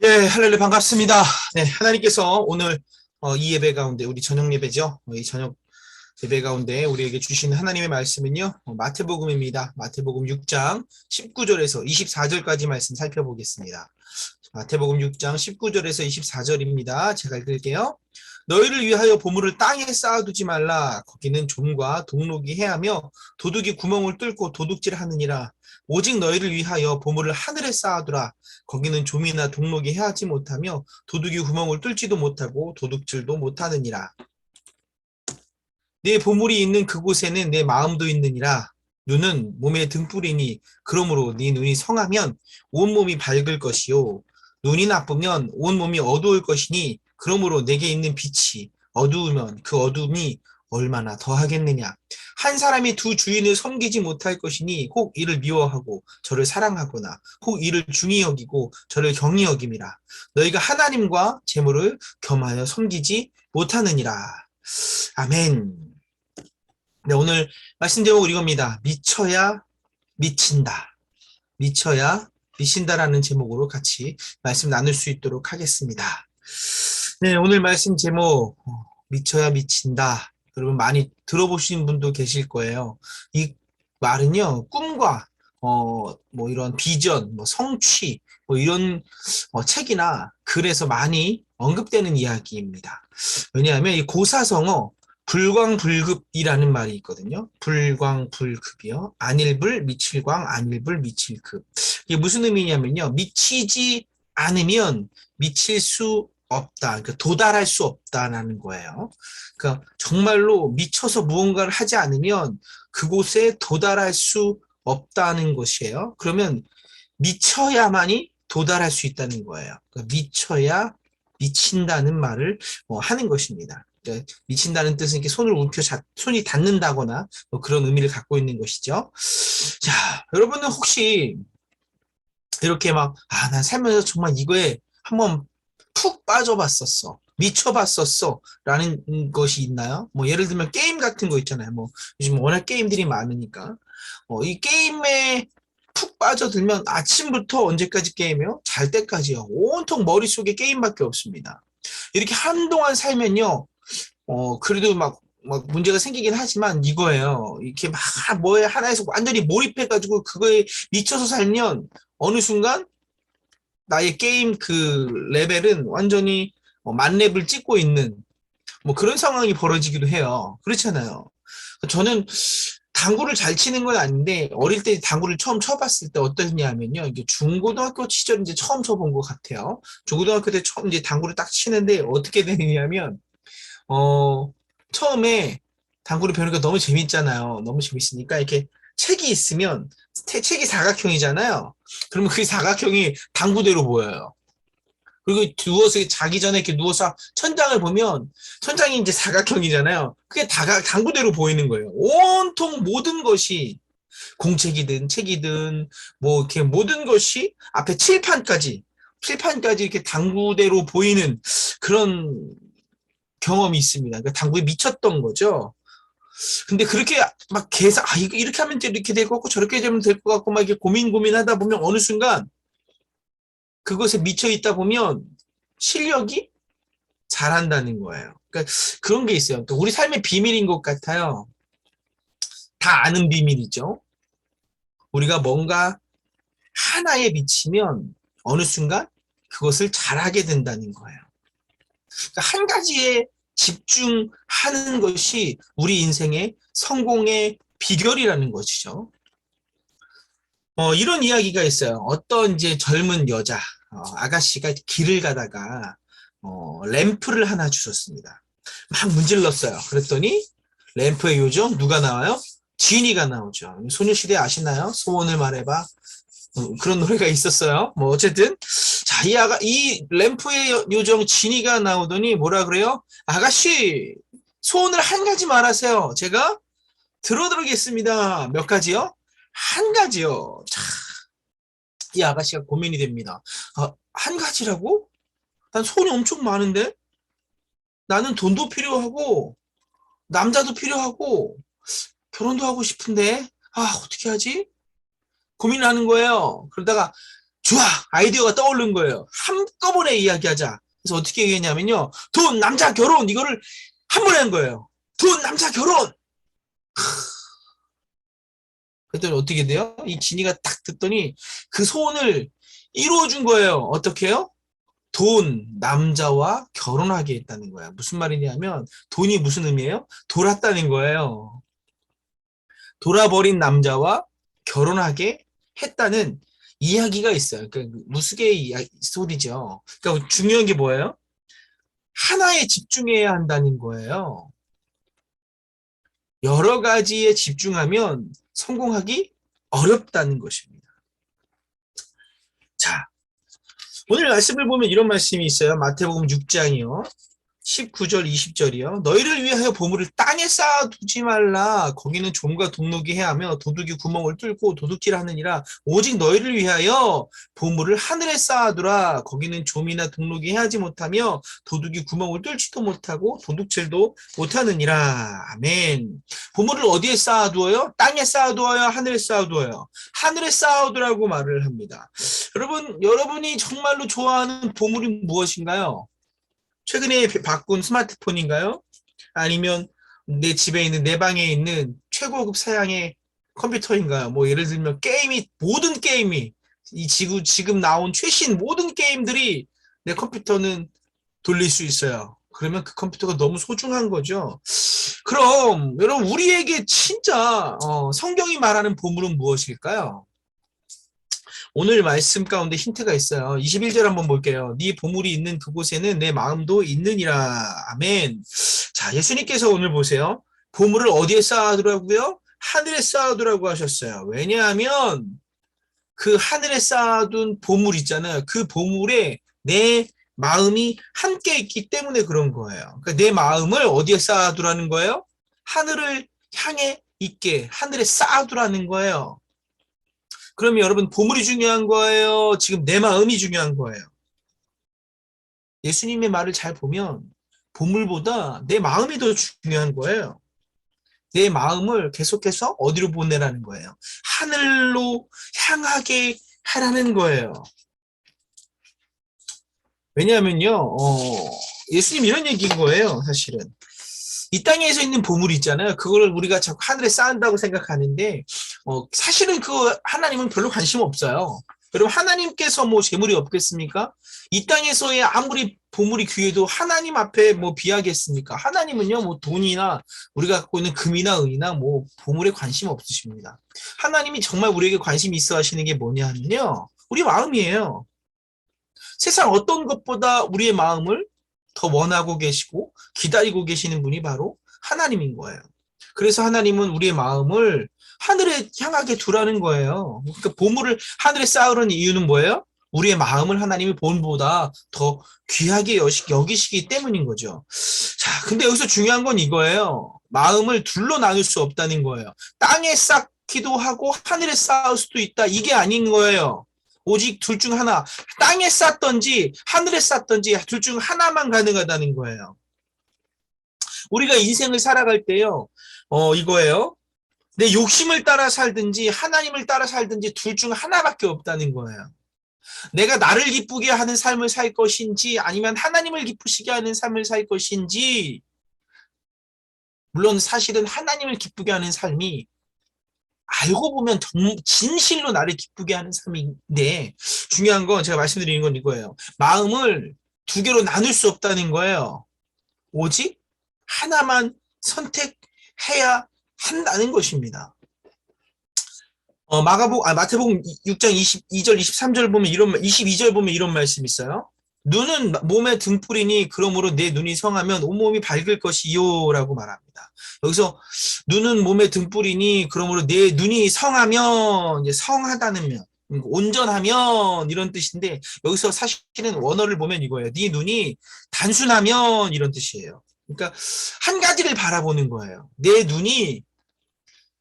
네, 할렐루야 반갑습니다. 네, 하나님께서 오늘 이 예배 가운데 우리 저녁 예배죠. 이 저녁 예배 가운데 우리에게 주시는 하나님의 말씀은요. 마태복음입니다. 마태복음 6장 19절에서 24절까지 말씀 살펴보겠습니다. 마태복음 6장 19절에서 24절입니다. 제가 읽을게요. 너희를 위하여 보물을 땅에 쌓아두지 말라. 거기는 좀과 동록이 해하며 도둑이 구멍을 뚫고 도둑질하느니라. 오직 너희를 위하여 보물을 하늘에 쌓아두라. 거기는 좀이나 동록이 해하지 못하며 도둑이 구멍을 뚫지도 못하고 도둑질도 못하느니라. 내 보물이 있는 그곳에는 내 마음도 있느니라. 눈은 몸의 등불이니 그러므로 네 눈이 성하면 온몸이 밝을 것이요 눈이 나쁘면 온몸이 어두울 것이니 그러므로 내게 있는 빛이 어두우면 그 어둠이 얼마나 더하겠느냐. 한 사람이 두 주인을 섬기지 못할 것이니 혹 이를 미워하고 저를 사랑하거나 혹 이를 중히 여기고 저를 경히 여김이라. 너희가 하나님과 재물을 겸하여 섬기지 못하느니라. 아멘. 네, 오늘 말씀 제목은 이겁니다. 미쳐야 미친다. 미쳐야 미친다라는 제목으로 같이 말씀 나눌 수 있도록 하겠습니다. 네, 오늘 말씀 제목 미쳐야 미친다. 여러분 많이 들어보신 분도 계실 거예요. 이 말은요, 꿈과 뭐 이런 비전, 뭐 성취, 뭐 이런 책이나 글에서 많이 언급되는 이야기입니다. 왜냐하면 이 고사성어 불광불급이라는 말이 있거든요. 불광불급이요. 안일불, 미칠광, 안일불, 미칠급. 이게 무슨 의미냐면요. 미치지 않으면 미칠 수 없다. 그러니까 도달할 수 없다라는 거예요. 그러니까 정말로 미쳐서 무언가를 하지 않으면 그곳에 도달할 수 없다는 것이에요. 그러면 미쳐야만이 도달할 수 있다는 거예요. 그러니까 미쳐야 미친다는 말을 하는 것입니다. 그러니까 미친다는 뜻은 이렇게 손을 움켜 손이 닿는다거나 뭐 그런 의미를 갖고 있는 것이죠. 자, 여러분은 혹시 이렇게 막, 난 살면서 정말 이거에 한번 푹 빠져봤었어. 미쳐봤었어. 라는 것이 있나요? 뭐, 예를 들면 게임 같은 거 있잖아요. 뭐, 요즘 워낙 게임들이 많으니까. 이 게임에 푹 빠져들면 아침부터 언제까지 게임해요? 잘 때까지요. 온통 머릿속에 게임밖에 없습니다. 이렇게 한동안 살면요. 그래도 막 문제가 생기긴 하지만 이거예요. 이렇게 막 뭐에 하나에서 완전히 몰입해가지고 그거에 미쳐서 살면 어느 순간 나의 게임 그 레벨은 완전히 만렙을 찍고 있는 뭐 그런 상황이 벌어지기도 해요. 그렇잖아요. 저는 당구를 잘 치는 건 아닌데 어릴 때 당구를 처음 쳐봤을 때 어떠냐면요. 이게 중고등학교 시절 이제 처음 쳐본 것 같아요. 중고등학교 때 처음 이제 당구를 딱 치는데 어떻게 되느냐면 어, 처음에 당구를 배우니까 너무 재밌잖아요. 너무 재밌으니까 이렇게 책이 있으면 책이 사각형이잖아요. 그러면 그 사각형이 당구대로 보여요. 그리고 누워서 자기 전에 이렇게 누워서 천장을 보면 천장이 이제 사각형이잖아요. 그게 당구대로 보이는 거예요. 온통 모든 것이 공책이든 책이든 뭐 이렇게 모든 것이 앞에 칠판까지 이렇게 당구대로 보이는 그런 경험이 있습니다. 그러니까 당구에 미쳤던 거죠. 근데 그렇게 막 계산, 이거 이렇게 하면 이렇게 될 것 같고 저렇게 되면 될 것 같고 막 이렇게 고민하다 보면 어느 순간 그것에 미쳐 있다 보면 실력이 잘한다는 거예요. 그러니까 그런 게 있어요. 그러니까 우리 삶의 비밀인 것 같아요. 다 아는 비밀이죠. 우리가 뭔가 하나에 미치면 어느 순간 그것을 잘하게 된다는 거예요. 그러니까 한 가지에 집중하는 것이 우리 인생의 성공의 비결이라는 것이죠. 이런 이야기가 있어요. 어떤 이제 젊은 여자, 아가씨가 길을 가다가, 램프를 하나 주셨습니다. 막 문질렀어요. 그랬더니, 램프의 요정, 누가 나와요? 지니가 나오죠. 소녀시대 아시나요? 소원을 말해봐. 그런 노래가 있었어요. 뭐, 어쨌든. 자, 이 램프의 요정 지니가 나오더니 뭐라 그래요? 아가씨, 소원을 한 가지 말하세요. 제가 들어드리겠습니다. 몇 가지요? 한 가지요. 자, 이 아가씨가 고민이 됩니다. 한 가지라고? 난 손이 엄청 많은데? 나는 돈도 필요하고, 남자도 필요하고, 결혼도 하고 싶은데, 어떻게 하지? 고민을 하는 거예요. 그러다가 좋아! 아이디어가 떠오른 거예요. 한꺼번에 이야기하자. 그래서 어떻게 얘기했냐면요. 돈, 남자, 결혼! 이거를 한 번에 한 거예요. 돈, 남자, 결혼! 그랬더니 어떻게 돼요? 이 진이가 딱 듣더니 그 소원을 이루어준 거예요. 어떻게 해요? 돈, 남자와 결혼하게 했다는 거야. 무슨 말이냐면 돈이 무슨 의미예요? 돌았다는 거예요. 돌아버린 남자와 결혼하게 했다는 이야기가 있어요. 그러니까 무수개의 소리죠. 그러니까 중요한 게 뭐예요? 하나에 집중해야 한다는 거예요. 여러 가지에 집중하면 성공하기 어렵다는 것입니다. 자, 오늘 말씀을 보면 이런 말씀이 있어요. 마태복음 6장이요. 19절, 20절이요. 너희를 위하여 보물을 땅에 쌓아두지 말라. 거기는 좀과 동록이 해하며 도둑이 구멍을 뚫고 도둑질하느니라. 오직 너희를 위하여 보물을 하늘에 쌓아두라. 거기는 좀이나 동록이 해하지 못하며 도둑이 구멍을 뚫지도 못하고 도둑질도 못하느니라. 아멘. 보물을 어디에 쌓아두어요? 땅에 쌓아두어요? 하늘에 쌓아두어요? 하늘에 쌓아두라고 말을 합니다. 여러분이 정말로 좋아하는 보물이 무엇인가요? 최근에 바꾼 스마트폰인가요? 아니면 내 집에 있는 내 방에 있는 최고급 사양의 컴퓨터인가요? 뭐 예를 들면 모든 게임이 지금 나온 최신 모든 게임들이 내 컴퓨터는 돌릴 수 있어요. 그러면 그 컴퓨터가 너무 소중한 거죠. 그럼 여러분 우리에게 진짜 성경이 말하는 보물은 무엇일까요? 오늘 말씀 가운데 힌트가 있어요. 21절 한번 볼게요. 네 보물이 있는 그곳에는 내 마음도 있느니라. 아멘. 자, 예수님께서 오늘 보세요. 보물을 어디에 쌓아두라고요? 하늘에 쌓아두라고 하셨어요. 왜냐하면 그 하늘에 쌓아둔 보물 있잖아요. 그 보물에 내 마음이 함께 있기 때문에 그런 거예요. 그러니까 내 마음을 어디에 쌓아두라는 거예요? 하늘을 향해 있게 하늘에 쌓아두라는 거예요. 그러면 여러분 보물이 중요한 거예요? 지금 내 마음이 중요한 거예요? 예수님의 말을 잘 보면 보물보다 내 마음이 더 중요한 거예요. 내 마음을 계속해서 어디로 보내라는 거예요? 하늘로 향하게 하라는 거예요. 왜냐하면요, 예수님 이런 얘기인 거예요, 사실은. 이 땅에서 있는 보물이 있잖아요. 그걸 우리가 자꾸 하늘에 쌓는다고 생각하는데, 사실은 하나님은 별로 관심 없어요. 여러분, 하나님께서 뭐 재물이 없겠습니까? 이 땅에서의 아무리 보물이 귀해도 하나님 앞에 뭐 비하겠습니까? 하나님은요, 뭐 돈이나 우리가 갖고 있는 금이나 은이나 뭐 보물에 관심 없으십니다. 하나님이 정말 우리에게 관심 있어 하시는 게 뭐냐 하면요, 우리 마음이에요. 세상 어떤 것보다 우리의 마음을 더 원하고 계시고 기다리고 계시는 분이 바로 하나님인 거예요. 그래서 하나님은 우리의 마음을 하늘에 향하게 두라는 거예요. 그러니까 보물을 하늘에 쌓으라는 이유는 뭐예요? 우리의 마음을 하나님이 본보다 더 귀하게 여기시기 때문인 거죠. 자, 근데 여기서 중요한 건 이거예요. 마음을 둘로 나눌 수 없다는 거예요. 땅에 쌓기도 하고 하늘에 쌓을 수도 있다. 이게 아닌 거예요. 오직 둘 중 하나, 땅에 쌓던지 하늘에 쌓던지 둘 중 하나만 가능하다는 거예요. 우리가 인생을 살아갈 때요, 이거예요. 내 욕심을 따라 살든지 하나님을 따라 살든지 둘 중 하나밖에 없다는 거예요. 내가 나를 기쁘게 하는 삶을 살 것인지 아니면 하나님을 기쁘시게 하는 삶을 살 것인지, 물론 사실은 하나님을 기쁘게 하는 삶이 알고 보면 진실로 나를 기쁘게 하는 삶인데, 중요한 건 제가 말씀드리는 건 이거예요. 마음을 두 개로 나눌 수 없다는 거예요. 오직 하나만 선택해야 한다는 것입니다. 마태복음 6장 22절, 23절 보면 22절 보면 이런 말씀이 있어요. 눈은 몸의 등불이니 그러므로 내 눈이 성하면 온몸이 밝을 것이요 라고 말합니다. 여기서 눈은 몸의 등불이니 그러므로 내 눈이 성하면, 이제 성하다는 면, 온전하면 이런 뜻인데, 여기서 사실은 원어를 보면 이거예요. 네 눈이 단순하면 이런 뜻이에요. 그러니까 한 가지를 바라보는 거예요. 내 눈이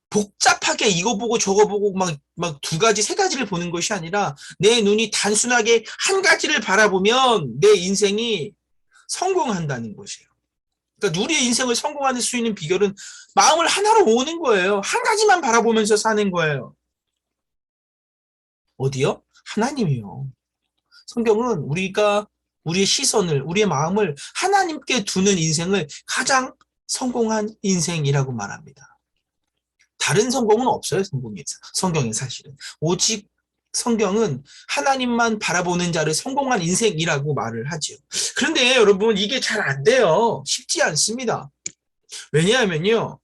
복잡하게 이거 보고 저거 보고 막 두 가지, 세 가지를 보는 것이 아니라 내 눈이 단순하게 한 가지를 바라보면 내 인생이 성공한다는 것이에요. 그러니까 우리의 인생을 성공할 수 있는 비결은 마음을 하나로 모으는 거예요. 한 가지만 바라보면서 사는 거예요. 어디요? 하나님이요. 성경은 우리가 우리의 시선을, 우리의 마음을 하나님께 두는 인생을 가장 성공한 인생이라고 말합니다. 다른 성공은 없어요, 성경에 사실은. 오직 성경은 하나님만 바라보는 자를 성공한 인생이라고 말을 하죠. 그런데 여러분, 이게 잘 안 돼요. 쉽지 않습니다. 왜냐하면요,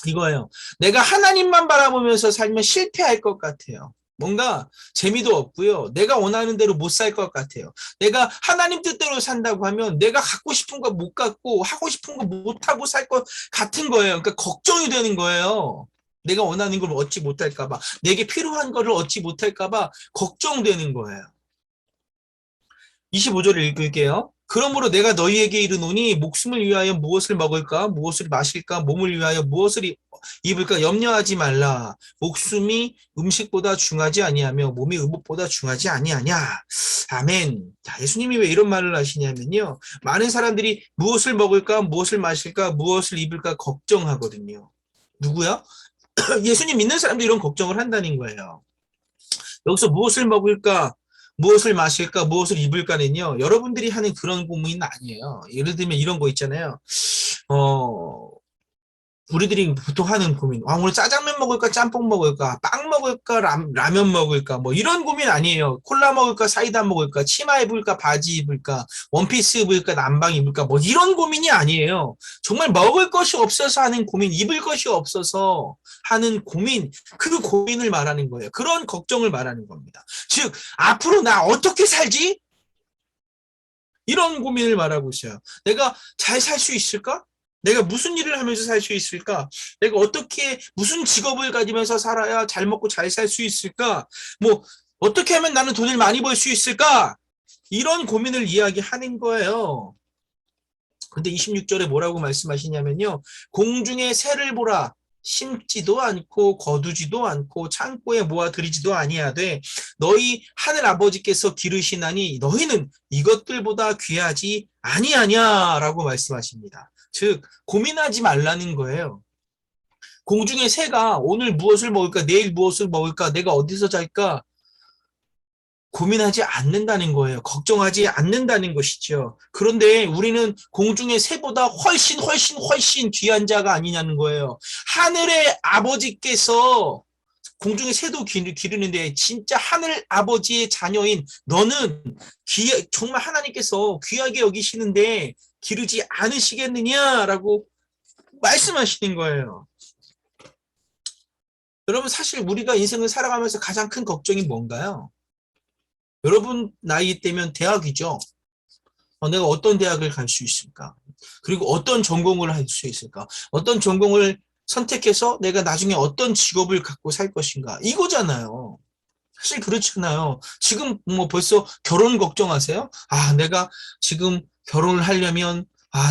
이거예요. 내가 하나님만 바라보면서 살면 실패할 것 같아요. 뭔가 재미도 없고요. 내가 원하는 대로 못 살 것 같아요. 내가 하나님 뜻대로 산다고 하면 내가 갖고 싶은 거 못 갖고 하고 싶은 거 못 하고 살 것 같은 거예요. 그러니까 걱정이 되는 거예요. 내가 원하는 걸 얻지 못할까 봐, 내게 필요한 거를 얻지 못할까 봐 걱정되는 거예요. 25절을 읽을게요. 그러므로 내가 너희에게 이르노니 목숨을 위하여 무엇을 먹을까 무엇을 마실까 몸을 위하여 무엇을 입을까 염려하지 말라. 목숨이 음식보다 중하지 아니하며 몸이 의복보다 중하지 아니하냐. 아멘. 자, 예수님이 왜 이런 말을 하시냐면요. 많은 사람들이 무엇을 먹을까 무엇을 마실까 무엇을 입을까 걱정하거든요. 누구야? 예수님 믿는 사람도 이런 걱정을 한다는 거예요. 여기서 무엇을 먹을까 무엇을 마실까, 무엇을 입을까는요, 여러분들이 하는 그런 고민은 아니에요. 예를 들면 이런 거 있잖아요. 어, 우리들이 보통 하는 고민. 오늘 짜장면 먹을까, 짬뽕 먹을까, 빵 먹을까, 라면 먹을까, 뭐 이런 고민 아니에요. 콜라 먹을까, 사이다 먹을까, 치마 입을까, 바지 입을까, 원피스 입을까, 남방 입을까, 뭐 이런 고민이 아니에요. 정말 먹을 것이 없어서 하는 고민, 입을 것이 없어서 하는 고민, 그 고민을 말하는 거예요. 그런 걱정을 말하는 겁니다. 즉, 앞으로 나 어떻게 살지? 이런 고민을 말하고 있어요. 내가 잘 살 수 있을까? 내가 무슨 일을 하면서 살 수 있을까? 내가 어떻게 무슨 직업을 가지면서 살아야 잘 먹고 잘 살 수 있을까? 뭐 어떻게 하면 나는 돈을 많이 벌 수 있을까? 이런 고민을 이야기하는 거예요. 근데 26절에 뭐라고 말씀하시냐면요. 공중의 새를 보라. 심지도 않고 거두지도 않고 창고에 모아들이지도 아니하되 너희 하늘 아버지께서 기르시나니 너희는 이것들보다 귀하지 아니하냐라고 말씀하십니다. 즉 고민하지 말라는 거예요. 공중의 새가 오늘 무엇을 먹을까 내일 무엇을 먹을까 내가 어디서 잘까 고민하지 않는다는 거예요. 걱정하지 않는다는 것이죠. 그런데 우리는 공중의 새보다 훨씬 귀한 자가 아니냐는 거예요. 하늘의 아버지께서 공중의 새도 기르는데 진짜 하늘 아버지의 자녀인 너는 정말 하나님께서 귀하게 여기시는데 기르지 않으시겠느냐라고 말씀하시는 거예요. 여러분 사실 우리가 인생을 살아가면서 가장 큰 걱정이 뭔가요? 여러분 나이 때면 대학이죠. 내가 어떤 대학을 갈 수 있을까? 그리고 어떤 전공을 할 수 있을까? 어떤 전공을 선택해서 내가 나중에 어떤 직업을 갖고 살 것인가? 이거잖아요. 사실 그렇잖아요. 지금 뭐 벌써 결혼 걱정하세요? 내가 지금 결혼을 하려면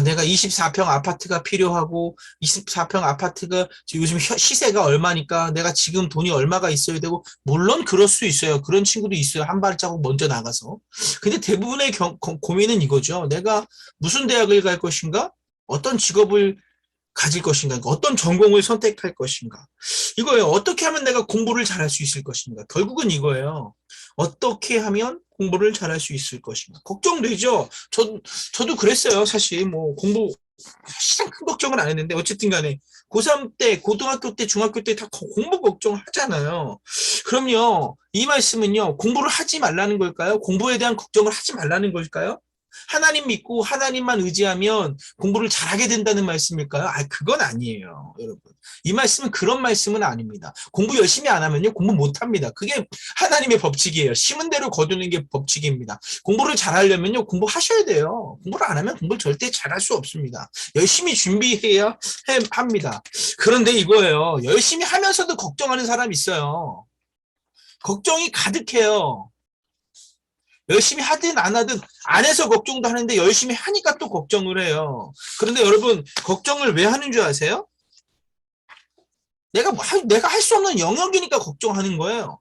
내가 24평 아파트가 필요하고 24평 아파트가 요즘 시세가 얼마니까 내가 지금 돈이 얼마가 있어야 되고 물론 그럴 수 있어요. 그런 친구도 있어요. 한 발자국 먼저 나가서. 근데 대부분의 고민은 이거죠. 내가 무슨 대학을 갈 것인가? 어떤 직업을 가질 것인가? 어떤 전공을 선택할 것인가? 이거예요. 어떻게 하면 내가 공부를 잘할 수 있을 것인가? 결국은 이거예요. 어떻게 하면 공부를 잘할 수 있을 것인가? 걱정되죠? 저도 그랬어요. 사실 뭐 공부 사실상 큰 걱정은 안 했는데 어쨌든 간에 고3 때, 고등학교 때, 중학교 때 다 공부 걱정하잖아요. 그럼요. 이 말씀은요. 공부를 하지 말라는 걸까요? 공부에 대한 걱정을 하지 말라는 걸까요? 하나님 믿고 하나님만 의지하면 공부를 잘하게 된다는 말씀일까요? 그건 아니에요, 여러분. 이 말씀은 그런 말씀은 아닙니다. 공부 열심히 안 하면요, 공부 못 합니다. 그게 하나님의 법칙이에요. 심은 대로 거두는 게 법칙입니다. 공부를 잘하려면요, 공부하셔야 돼요. 공부를 안 하면 공부를 절대 잘할 수 없습니다. 열심히 준비해야 합니다. 그런데 이거예요. 열심히 하면서도 걱정하는 사람이 있어요. 걱정이 가득해요. 열심히 하든 안 하든 안 해서 걱정도 하는데 열심히 하니까 또 걱정을 해요. 그런데 여러분 걱정을 왜 하는 줄 아세요? 내가 할 수 없는 영역이니까 걱정하는 거예요.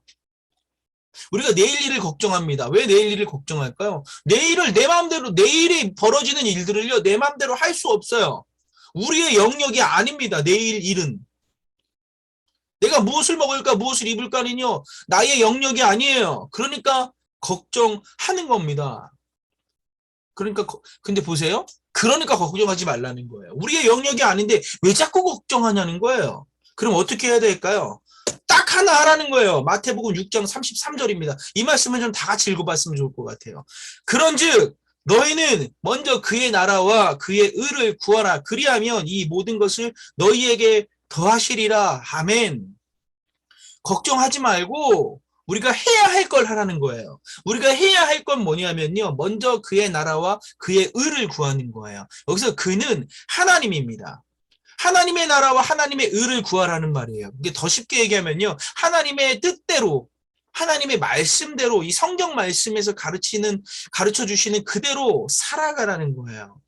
우리가 내일 일을 걱정합니다. 왜 내일 일을 걱정할까요? 내일을 내 마음대로 내일이 벌어지는 일들을요 내 마음대로 할 수 없어요. 우리의 영역이 아닙니다. 내일 일은. 내가 무엇을 먹을까, 무엇을 입을까는요, 나의 영역이 아니에요. 그러니까 걱정하는 겁니다. 그러니까, 근데 보세요. 그러니까 걱정하지 말라는 거예요. 우리의 영역이 아닌데 왜 자꾸 걱정하냐는 거예요. 그럼 어떻게 해야 될까요? 딱 하나 하라는 거예요. 마태복음 6장 33절입니다. 이 말씀을 좀 다 같이 읽어봤으면 좋을 것 같아요. 그런즉 너희는 먼저 그의 나라와 그의 의를 구하라. 그리하면 이 모든 것을 너희에게 더하시리라. 아멘. 걱정하지 말고 우리가 해야 할 걸 하라는 거예요. 우리가 해야 할 건 뭐냐면요. 먼저 그의 나라와 그의 의를 구하는 거예요. 여기서 그는 하나님입니다. 하나님의 나라와 하나님의 의를 구하라는 말이에요. 이게 더 쉽게 얘기하면요. 하나님의 뜻대로, 하나님의 말씀대로, 이 성경 말씀에서 가르쳐 주시는 그대로 살아가라는 거예요.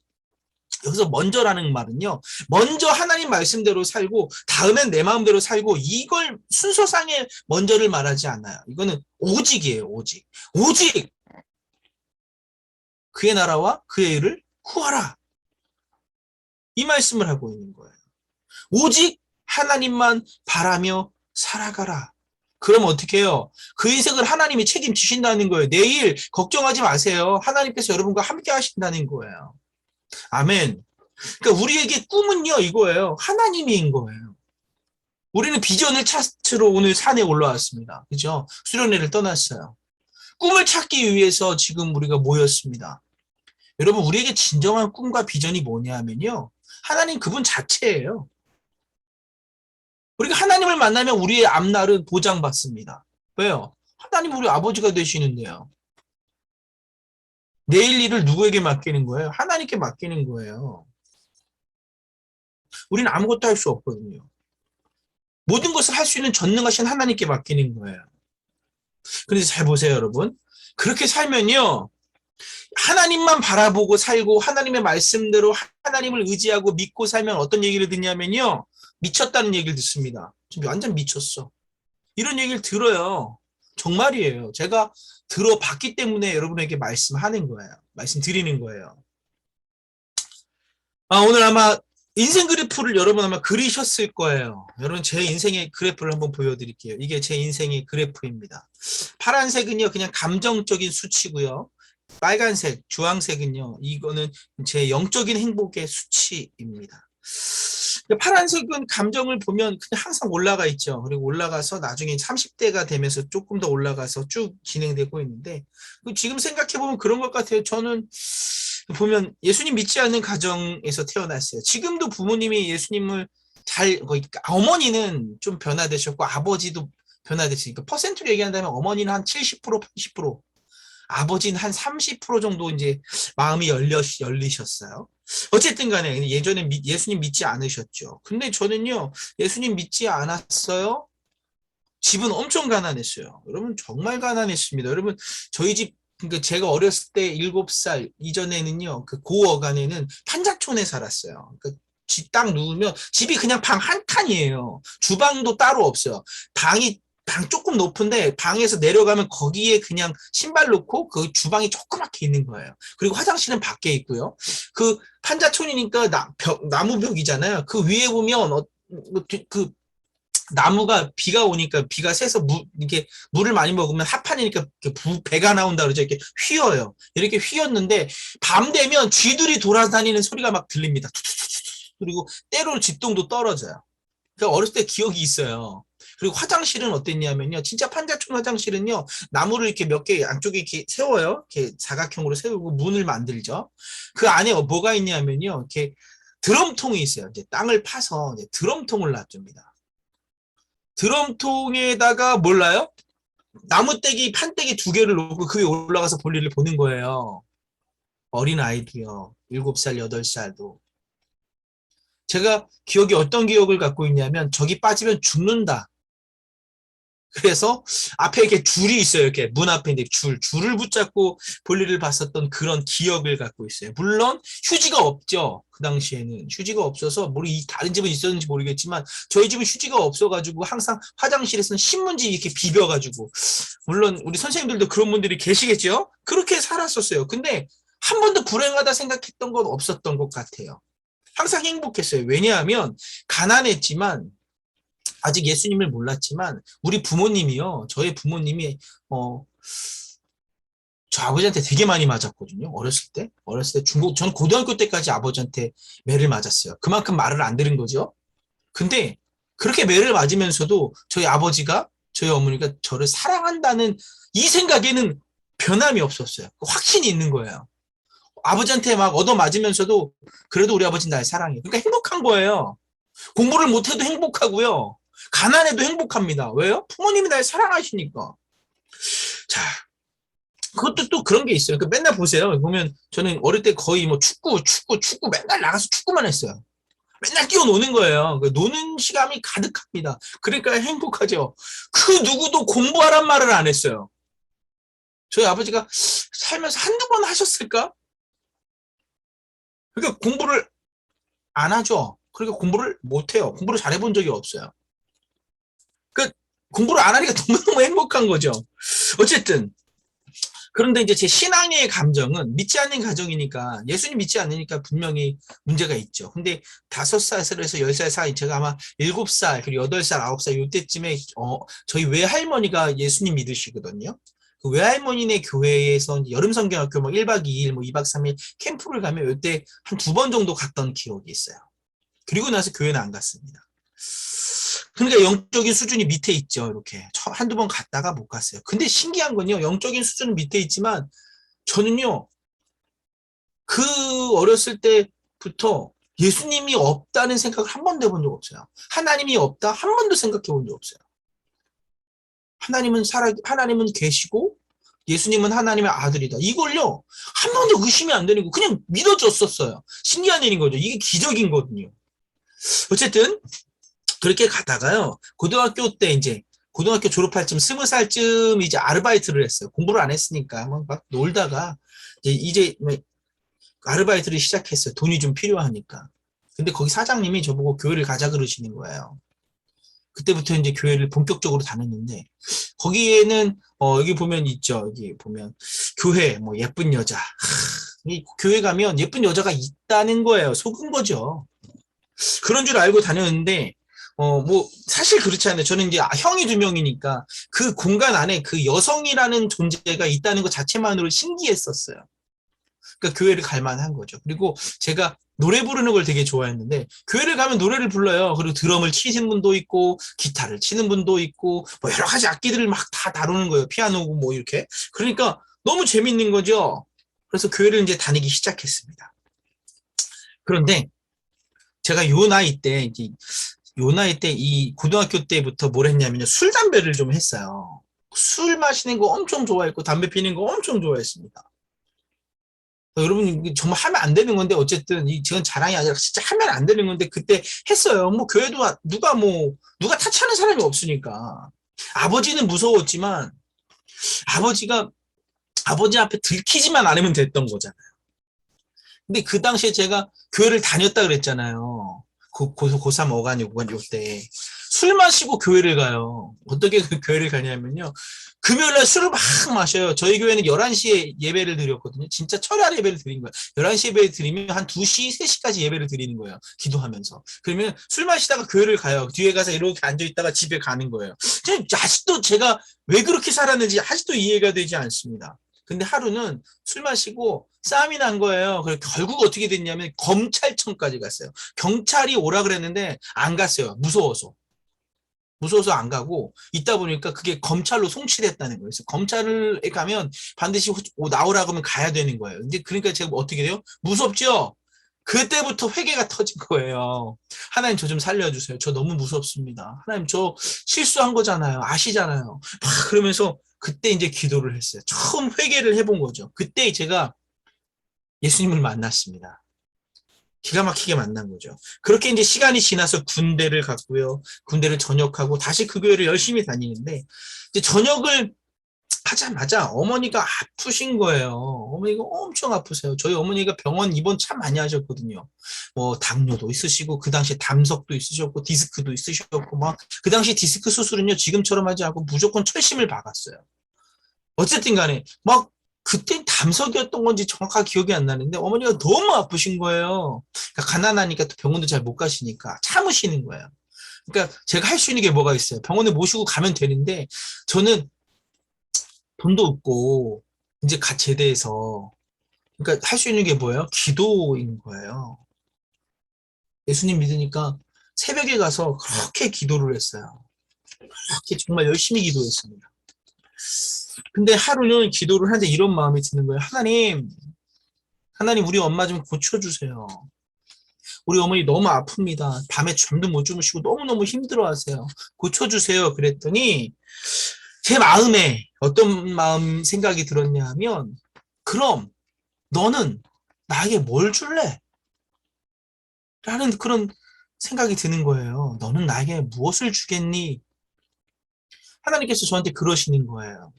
여기서 먼저라는 말은요. 먼저 하나님 말씀대로 살고 다음엔 내 마음대로 살고 이걸 순서상의 먼저를 말하지 않아요. 이거는 오직이에요. 오직. 오직 그의 나라와 그의 의를 구하라. 이 말씀을 하고 있는 거예요. 오직 하나님만 바라며 살아가라. 그럼 어떻게 해요? 그 인생을 하나님이 책임지신다는 거예요. 내일 걱정하지 마세요. 하나님께서 여러분과 함께 하신다는 거예요. 아멘. 그러니까 우리에게 꿈은요, 이거예요. 하나님인 거예요. 우리는 비전을 찾으러 오늘 산에 올라왔습니다. 그죠? 수련회를 떠났어요. 꿈을 찾기 위해서 지금 우리가 모였습니다. 여러분, 우리에게 진정한 꿈과 비전이 뭐냐면요. 하나님 그분 자체예요. 우리가 하나님을 만나면 우리의 앞날은 보장받습니다. 왜요? 하나님 우리 아버지가 되시는데요. 내일 일을 누구에게 맡기는 거예요? 하나님께 맡기는 거예요. 우리는 아무것도 할 수 없거든요. 모든 것을 할 수 있는 전능하신 하나님께 맡기는 거예요. 그래서 잘 보세요, 여러분. 그렇게 살면요. 하나님만 바라보고 살고 하나님의 말씀대로 하나님을 의지하고 믿고 살면 어떤 얘기를 듣냐면요. 미쳤다는 얘기를 듣습니다. 좀 완전 미쳤어. 이런 얘기를 들어요. 정말이에요. 제가 들어봤기 때문에 여러분에게 말씀하는 거예요. 말씀드리는 거예요. 오늘 아마 인생 그래프를 여러분 아마 그리셨을 거예요. 여러분 제 인생의 그래프를 한번 보여드릴게요. 이게 제 인생의 그래프입니다. 파란색은요 그냥 감정적인 수치고요. 빨간색, 주황색은요 이거는 제 영적인 행복의 수치입니다. 파란색은 감정을 보면 그냥 항상 올라가 있죠. 그리고 올라가서 나중에 30대가 되면서 조금 더 올라가서 쭉 진행되고 있는데 지금 생각해보면 그런 것 같아요. 저는 보면 예수님 믿지 않는 가정에서 태어났어요. 지금도 부모님이 예수님을 어머니는 좀 변화되셨고 아버지도 변화됐으니까 퍼센트로 얘기한다면 어머니는 한 70%, 80%, 아버지는 한 30% 정도 이제 마음이 열리셨어요. 어쨌든 간에 예전에 예수님 믿지 않으셨죠. 근데 저는요, 예수님 믿지 않았어요. 집은 엄청 가난했어요. 여러분, 정말 가난했습니다. 여러분, 저희 집, 그러니까 제가 어렸을 때 7살 이전에는요, 그 고어간에는 판자촌에 살았어요. 그러니까 딱 누우면 집이 그냥 방 한 칸이에요. 주방도 따로 없어요. 방 조금 높은데 방에서 내려가면 거기에 그냥 신발 놓고 그 주방이 조그맣게 있는 거예요. 그리고 화장실은 밖에 있고요. 그 판자촌이니까 나무 벽이잖아요. 그 위에 보면 그 나무가 비가 오니까 비가 새서 이렇게 물을 많이 먹으면 하판이니까 배가 나온다 그러죠. 이렇게 휘어요. 이렇게 휘었는데 밤 되면 쥐들이 돌아다니는 소리가 막 들립니다. 그리고 때로는 쥐똥도 떨어져요. 그러니까 어렸을 때 기억이 있어요. 그리고 화장실은 어땠냐면요. 진짜 판자촌 화장실은요. 나무를 이렇게 몇 개 안쪽에 이렇게 세워요. 이렇게 사각형으로 세우고 문을 만들죠. 그 안에 뭐가 있냐면요. 이렇게 드럼통이 있어요. 이제 땅을 파서 이제 드럼통을 놔줍니다. 드럼통에다가 몰라요? 나무떼기, 판떼기 2개를 놓고 그 위에 올라가서 볼일을 보는 거예요. 어린 아이도요. 7살, 8살도. 제가 기억이 어떤 기억을 갖고 있냐면 저기 빠지면 죽는다. 그래서 앞에 이렇게 줄이 있어요. 이렇게 문 앞에 줄을 붙잡고 볼일을 봤었던 그런 기억을 갖고 있어요. 물론 휴지가 없죠. 그 당시에는 휴지가 없어서 다른 집은 있었는지 모르겠지만 저희 집은 휴지가 없어가지고 항상 화장실에서는 신문지 이렇게 비벼가지고 물론 우리 선생님들도 그런 분들이 계시겠죠. 그렇게 살았었어요. 근데 한 번도 불행하다 생각했던 건 없었던 것 같아요. 항상 행복했어요. 왜냐하면 가난했지만 아직 예수님을 몰랐지만 우리 부모님이요. 저희 부모님이 저 아버지한테 되게 많이 맞았거든요. 어렸을 때 전 고등학교 때까지 아버지한테 매를 맞았어요. 그만큼 말을 안 들은 거죠. 근데 그렇게 매를 맞으면서도 저희 어머니가 저를 사랑한다는 이 생각에는 변함이 없었어요. 확신이 있는 거예요. 아버지한테 막 얻어맞으면서도 그래도 우리 아버지는 날 사랑해. 그러니까 행복한 거예요. 공부를 못해도 행복하고요. 가난해도 행복합니다. 왜요? 부모님이 날 사랑하시니까. 자, 그것도 또 그런 게 있어요. 맨날 보세요. 보면 저는 어릴 때 거의 뭐 축구 맨날 나가서 축구만 했어요. 맨날 뛰어노는 거예요. 노는 시간이 가득합니다. 그러니까 행복하죠. 그 누구도 공부하란 말을 안 했어요. 저희 아버지가 살면서 한두 번 하셨을까? 그러니까 공부를 안 하죠. 그러니까 공부를 못 해요. 공부를 잘해본 적이 없어요. 그 공부를 안 하니까 너무너무 행복한 거죠. 어쨌든 그런데 이제 제 신앙의 감정은 믿지 않는 가정이니까 예수님 믿지 않으니까 분명히 문제가 있죠. 근데 5살에서 10살 사이 제가 아마 7살 그리고 8살 9살 이때쯤에 저희 외할머니가 예수님 믿으시거든요. 그 외할머니네 교회에서 여름 성경학교 뭐 1박 2일 뭐 2박 3일 캠프를 가면 이때 한 2번 정도 갔던 기억이 있어요. 그리고 나서 교회는 안 갔습니다. 그러니까 영적인 수준이 밑에 있죠. 이렇게 한두 번 갔다가 못 갔어요. 근데 신기한 건요. 영적인 수준은 밑에 있지만 저는요. 그 어렸을 때부터 예수님이 없다는 생각을 한 번도 해본 적 없어요. 하나님이 없다 한 번도 생각해 본 적 없어요. 하나님은 계시고 예수님은 하나님의 아들이다. 이걸요. 한 번도 의심이 안 되는 거 그냥 믿어줬었어요. 신기한 일인 거죠. 이게 기적이거든요. 어쨌든 그렇게 가다가요. 고등학교 졸업할 쯤 20살쯤 이제 아르바이트를 했어요. 공부를 안 했으니까 막 놀다가 이제 아르바이트를 시작했어요. 돈이 좀 필요하니까. 근데 거기 사장님이 저보고 교회를 가자 그러시는 거예요. 그때부터 이제 교회를 본격적으로 다녔는데 거기에는 여기 보면 있죠. 여기 보면 교회 뭐 예쁜 여자. 이 교회 가면 예쁜 여자가 있다는 거예요. 속은 거죠. 그런 줄 알고 다녔는데 뭐 사실 그렇지 않아요. 저는 이제 형이 2명이니까 그 공간 안에 그 여성이라는 존재가 있다는 것 자체만으로 신기했었어요. 그러니까 교회를 갈 만한 거죠. 그리고 제가 노래 부르는 걸 되게 좋아했는데 교회를 가면 노래를 불러요. 그리고 드럼을 치시는 분도 있고 기타를 치는 분도 있고 뭐 여러 가지 악기들을 막 다 다루는 거예요. 피아노고 뭐 이렇게. 그러니까 너무 재밌는 거죠. 그래서 교회를 이제 다니기 시작했습니다. 그런데 제가 요 나이 때 이 고등학교 때부터 뭘 했냐면요. 술, 담배를 좀 했어요. 술 마시는 거 엄청 좋아했고 담배 피는 거 엄청 좋아했습니다. 여러분 정말 하면 안 되는 건데 어쨌든 지금 자랑이 아니라 진짜 하면 안 되는 건데 그때 했어요. 뭐 교회도 누가 타치하는 사람이 없으니까. 아버지는 무서웠지만 아버지가 아버지 앞에 들키지만 않으면 됐던 거잖아요. 근데 그 당시에 제가 교회를 다녔다 그랬잖아요. 고3 어간이 요때 술 마시고 교회를 가요. 어떻게 그 교회를 가냐면요. 금요일날 술을 막 마셔요. 저희 교회는 11시에 예배를 드렸거든요. 진짜 철야 예배를 드린 거예요. 11시 예배를 드리면 한 2시, 3시까지 예배를 드리는 거예요. 기도하면서. 그러면 술 마시다가 교회를 가요. 뒤에 가서 이렇게 앉아있다가 집에 가는 거예요. 아직도 제가 왜 그렇게 살았는지 아직도 이해가 되지 않습니다. 근데 하루는 술 마시고 싸움이 난 거예요. 그래서 결국 어떻게 됐냐면 검찰청까지 갔어요. 경찰이 오라 그랬는데 안 갔어요. 무서워서 안 가고 있다 보니까 그게 검찰로 송치됐다는 거예요. 그래서 검찰에 가면 반드시 나오라고 하면 가야 되는 거예요. 근데 그러니까 제가 어떻게 돼요? 무섭죠? 그때부터 회개가 터진 거예요. 하나님 저 좀 살려주세요. 저 너무 무섭습니다. 하나님 저 실수한 거잖아요. 아시잖아요. 막 그러면서 그때 이제 기도를 했어요. 처음 회개를 해본 거죠. 그때 제가 예수님을 만났습니다. 기가 막히게 만난 거죠. 그렇게 이제 시간이 지나서 군대를 갔고요. 군대를 전역하고 다시 그 교회를 열심히 다니는데 이제 전역을 하자마자 어머니가 아프신 거예요. 어머니가 엄청 아프세요. 저희 어머니가 병원 입원 참 많이 하셨거든요. 뭐 당뇨도 있으시고 그 당시에 담석도 있으셨고 디스크도 있으셨고 막 그 당시 디스크 수술은요 지금처럼 하지 않고 무조건 철심을 박았어요. 어쨌든 간에 막 그때 담석이었던 건지 정확하게 기억이 안 나는데 어머니가 너무 아프신 거예요. 그러니까 가난하니까 또 병원도 잘 못 가시니까 참으시는 거예요. 그러니까 제가 할 수 있는 게 뭐가 있어요? 병원에 모시고 가면 되는데 저는 돈도 없고 이제 갓 제대해서 그러니까 할 수 있는 게 뭐예요? 기도인 거예요. 예수님 믿으니까 새벽에 가서 그렇게 기도를 했어요. 그렇게 정말 열심히 기도했습니다. 근데 하루는 기도를 하는데 이런 마음이 드는 거예요. 하나님 우리 엄마 좀 고쳐주세요. 우리 어머니 너무 아픕니다. 밤에 잠도 못 주무시고 너무너무 힘들어하세요. 고쳐주세요. 그랬더니 제 마음에 어떤 마음 생각이 들었냐 하면 그럼 너는 나에게 뭘 줄래? 라는 그런 생각이 드는 거예요. 너는 나에게 무엇을 주겠니? 하나님께서 저한테 그러시는 거예요.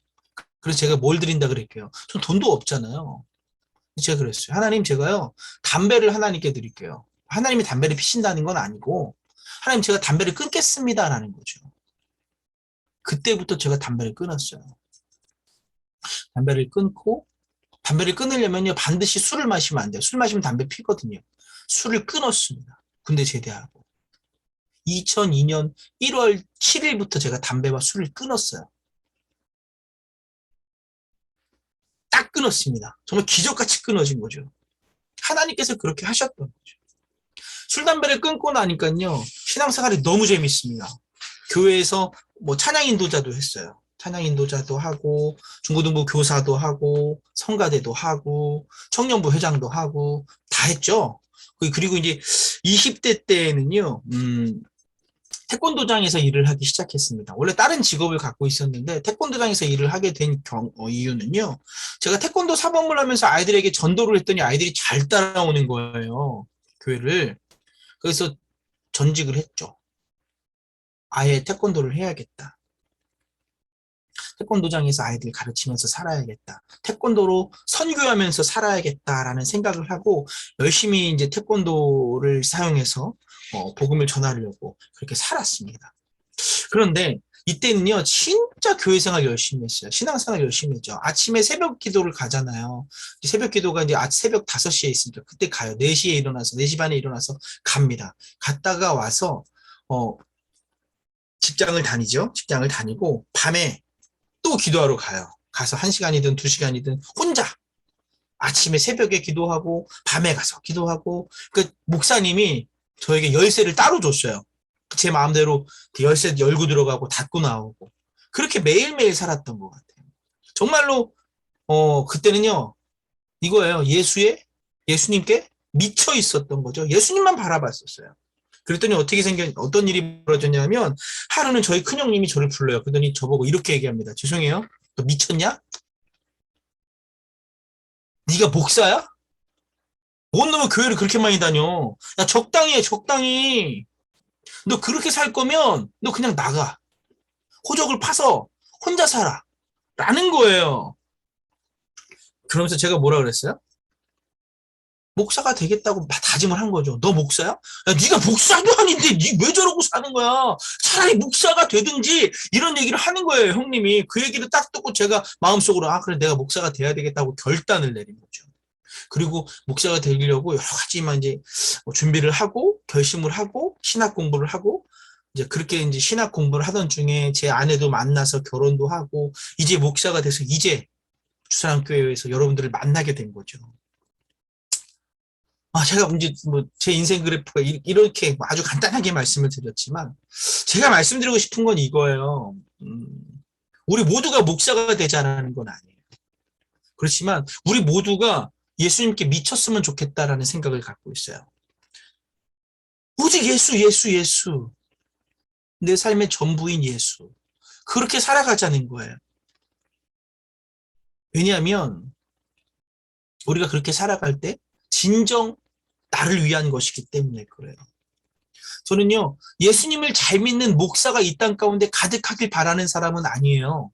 그래서 제가 뭘 드린다 그랬게요. 전 돈도 없잖아요. 제가 그랬어요. 하나님 제가요 담배를 하나님께 드릴게요. 하나님이 담배를 피신다는 건 아니고 하나님 제가 담배를 끊겠습니다라는 거죠. 그때부터 제가 담배를 끊었어요. 담배를 끊고 담배를 끊으려면요 반드시 술을 마시면 안 돼요. 술 마시면 담배 피거든요. 술을 끊었습니다. 군대 제대하고 2002년 1월 7일부터 제가 담배와 술을 끊었어요. 딱 끊었습니다. 정말 기적같이 끊어진 거죠. 하나님께서 그렇게 하셨던 거죠. 술, 담배를 끊고 나니까요, 신앙생활이 너무 재밌습니다. 교회에서 뭐 찬양 인도자도 했어요. 찬양 인도자도 하고, 중고등부 교사도 하고, 성가대도 하고, 청년부 회장도 하고, 다 했죠. 그리고 이제 20대 때에는요, 태권도장에서 일을 하기 시작했습니다. 원래 다른 직업을 갖고 있었는데 태권도장에서 일을 하게 된 이유는요. 제가 태권도 사범을 하면서 아이들에게 전도를 했더니 아이들이 잘 따라오는 거예요. 교회를. 그래서 전직을 했죠. 아예 태권도를 해야겠다. 태권도장에서 아이들 가르치면서 살아야겠다. 태권도로 선교하면서 살아야겠다라는 생각을 하고 열심히 이제 태권도를 사용해서 복음을 전하려고 그렇게 살았습니다. 그런데 이때는요, 진짜 교회 생활 열심히 했어요. 신앙생활 열심히 했죠. 아침에 새벽 기도를 가잖아요. 새벽 기도가 이제 새벽 5시에 있으니까 그때 가요. 4시에 일어나서, 4시 반에 일어나서 갑니다. 갔다가 와서, 직장을 다니죠. 직장을 다니고, 밤에 또 기도하러 가요. 가서 1시간이든 2시간이든 혼자. 아침에 새벽에 기도하고, 밤에 가서 기도하고, 그 목사님이 저에게 열쇠를 따로 줬어요. 제 마음대로 열쇠 열고 들어가고 닫고 나오고 그렇게 매일매일 살았던 것 같아요. 정말로 그때는요 이거예요. 예수님께 미쳐 있었던 거죠. 예수님만 바라봤었어요. 그랬더니 어떤 일이 벌어졌냐면 하루는 저희 큰형님이 저를 불러요. 그러더니 저보고 이렇게 얘기합니다. 죄송해요. 너 미쳤냐? 네가 목사야? 뭔 놈의 교회를 그렇게 많이 다녀? 야 적당히 해 적당히. 너 그렇게 살 거면 너 그냥 나가. 호적을 파서 혼자 살아. 라는 거예요. 그러면서 제가 뭐라 그랬어요? 목사가 되겠다고 다짐을 한 거죠. 너 목사야? 야, 네가 목사도 아닌데 네 왜 저러고 사는 거야? 차라리 목사가 되든지 이런 얘기를 하는 거예요, 형님이. 그 얘기를 딱 듣고 제가 마음속으로 그래 내가 목사가 돼야 되겠다고 결단을 내린 거죠. 그리고 목사가 되려고 여러 가지만 이제 준비를 하고 결심을 하고 신학 공부를 하고 이제 그렇게 이제 신학 공부를 하던 중에 제 아내도 만나서 결혼도 하고 이제 목사가 돼서 이제 주사랑교회에서 여러분들을 만나게 된 거죠. 제가 이제 뭐 제 인생 그래프가 이렇게 아주 간단하게 말씀을 드렸지만 제가 말씀드리고 싶은 건 이거예요. 우리 모두가 목사가 되자라는 건 아니에요. 그렇지만 우리 모두가 예수님께 미쳤으면 좋겠다라는 생각을 갖고 있어요. 오직 예수, 예수, 예수. 내 삶의 전부인 예수. 그렇게 살아가자는 거예요. 왜냐하면 우리가 그렇게 살아갈 때 진정 나를 위한 것이기 때문에 그래요. 저는요, 예수님을 잘 믿는 목사가 이 땅 가운데 가득하길 바라는 사람은 아니에요.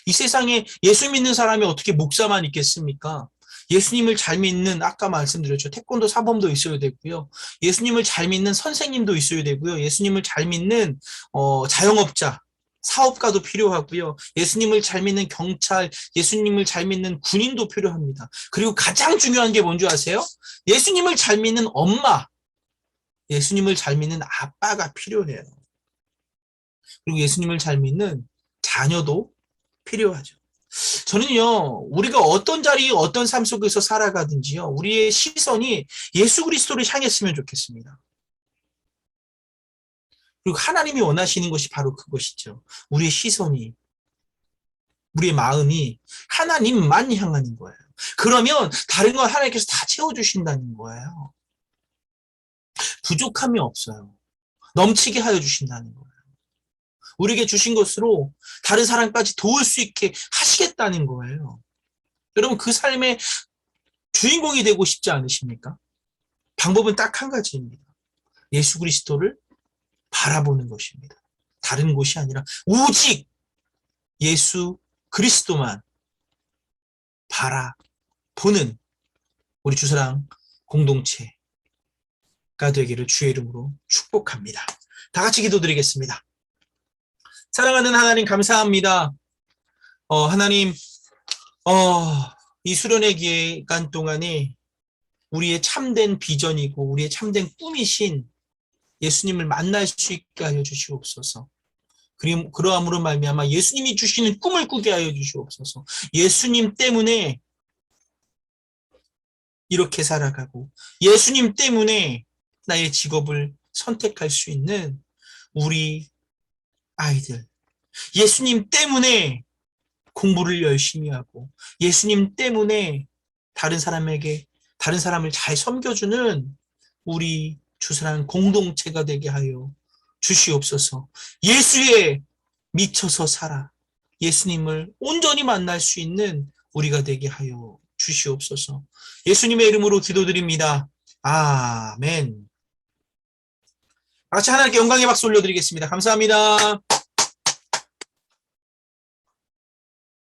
이 세상에 예수 믿는 사람이 어떻게 목사만 있겠습니까? 예수님을 잘 믿는 아까 말씀드렸죠. 태권도 사범도 있어야 되고요. 예수님을 잘 믿는 선생님도 있어야 되고요. 예수님을 잘 믿는 자영업자, 사업가도 필요하고요. 예수님을 잘 믿는 경찰, 예수님을 잘 믿는 군인도 필요합니다. 그리고 가장 중요한 게 뭔지 아세요? 예수님을 잘 믿는 엄마, 예수님을 잘 믿는 아빠가 필요해요. 그리고 예수님을 잘 믿는 자녀도 필요하죠. 저는요, 우리가 어떤 자리, 어떤 삶 속에서 살아가든지요, 우리의 시선이 예수 그리스도를 향했으면 좋겠습니다. 그리고 하나님이 원하시는 것이 바로 그것이죠. 우리의 시선이, 우리의 마음이 하나님만 향하는 거예요. 그러면 다른 건 하나님께서 다 채워주신다는 거예요. 부족함이 없어요. 넘치게 하여 주신다는 거예요. 우리에게 주신 것으로 다른 사람까지 도울 수 있게 하시겠다는 거예요. 여러분, 그 삶의 주인공이 되고 싶지 않으십니까? 방법은 딱 한 가지입니다. 예수 그리스도를 바라보는 것입니다. 다른 곳이 아니라 오직 예수 그리스도만 바라보는 우리 주사랑 공동체가 되기를 주의 이름으로 축복합니다. 다 같이 기도드리겠습니다. 사랑하는 하나님 감사합니다. 하나님, 이 수련회 기간 동안에 우리의 참된 비전이고 우리의 참된 꿈이신 예수님을 만날 수 있게 하여 주시옵소서. 그러함으로 말미암아 예수님이 주시는 꿈을 꾸게 하여 주시옵소서. 예수님 때문에 이렇게 살아가고 예수님 때문에 나의 직업을 선택할 수 있는 우리 아이들, 예수님 때문에 공부를 열심히 하고 예수님 때문에 다른 사람을 잘 섬겨주는 우리 주사랑 공동체가 되게 하여 주시옵소서. 예수에 미쳐서 살아 예수님을 온전히 만날 수 있는 우리가 되게 하여 주시옵소서. 예수님의 이름으로 기도드립니다. 아멘. 같이 하나님께 영광의 박수 올려드리겠습니다. 감사합니다.